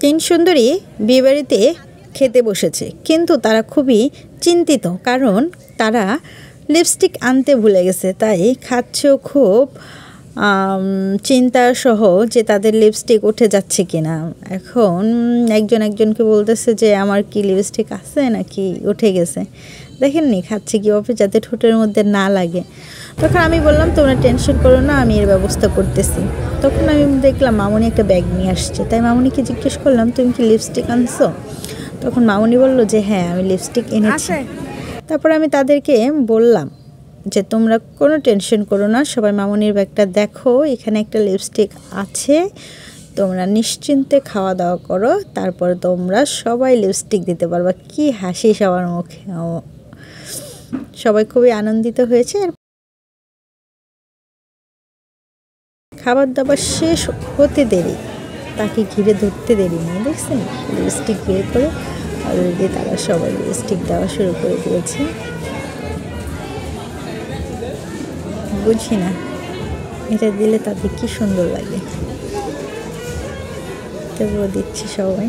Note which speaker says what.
Speaker 1: তিন সুন্দরী বিয়েবাড়িতে খেতে বসেছে, কিন্তু তারা খুবই চিন্তিত, কারণ তারা লিপস্টিক আনতে ভুলে গেছে। তাই খাচ্ছেও খুব চিন্তা সহ যে তাদের লিপস্টিক উঠে যাচ্ছে কিনা। এখন একজনকে বলতেছে যে আমার কি লিপস্টিক আছে নাকি উঠে গেছে, দেখেননি খাচ্ছে কীভাবে যাতে ঠোঁটের মধ্যে না লাগে। তখন আমি বললাম তোমরা টেনশন করো না, আমি এর ব্যবস্থা করতেছি। তখন আমি দেখলাম মামুনি একটা ব্যাগ নিয়ে আসছে, তাই মামুনিকে জিজ্ঞেস করলাম তুমি কি লিপস্টিক আনছো? তখন মামুনি বললো যে হ্যাঁ আমি লিপস্টিক এনেছি। তারপর আমি তাদেরকে বললাম যে তোমরা কোনো টেনশন করো না, সবাই মামুনির ব্যাগটা দেখো, এখানে একটা লিপস্টিক আছে, তোমরা নিশ্চিন্তে খাওয়া দাওয়া করো, তারপর তোমরা সবাই লিপস্টিক দিতে পারবা। কি হাসি সবার মুখে, সবাই খুবই আনন্দিত হয়েছে। খাবার দাবার শেষ হতে দেরি, তাকে ঘিরে ধরতে দেরি নেই, দেখছেন লিপস্টিক বের করে অলরেডি তারা সবাই লিপস্টিক দেওয়া শুরু করে দিয়েছে। বুঝি না এটা দিলে তাদের কি সুন্দর লাগে, তবুও দিচ্ছে সবাই।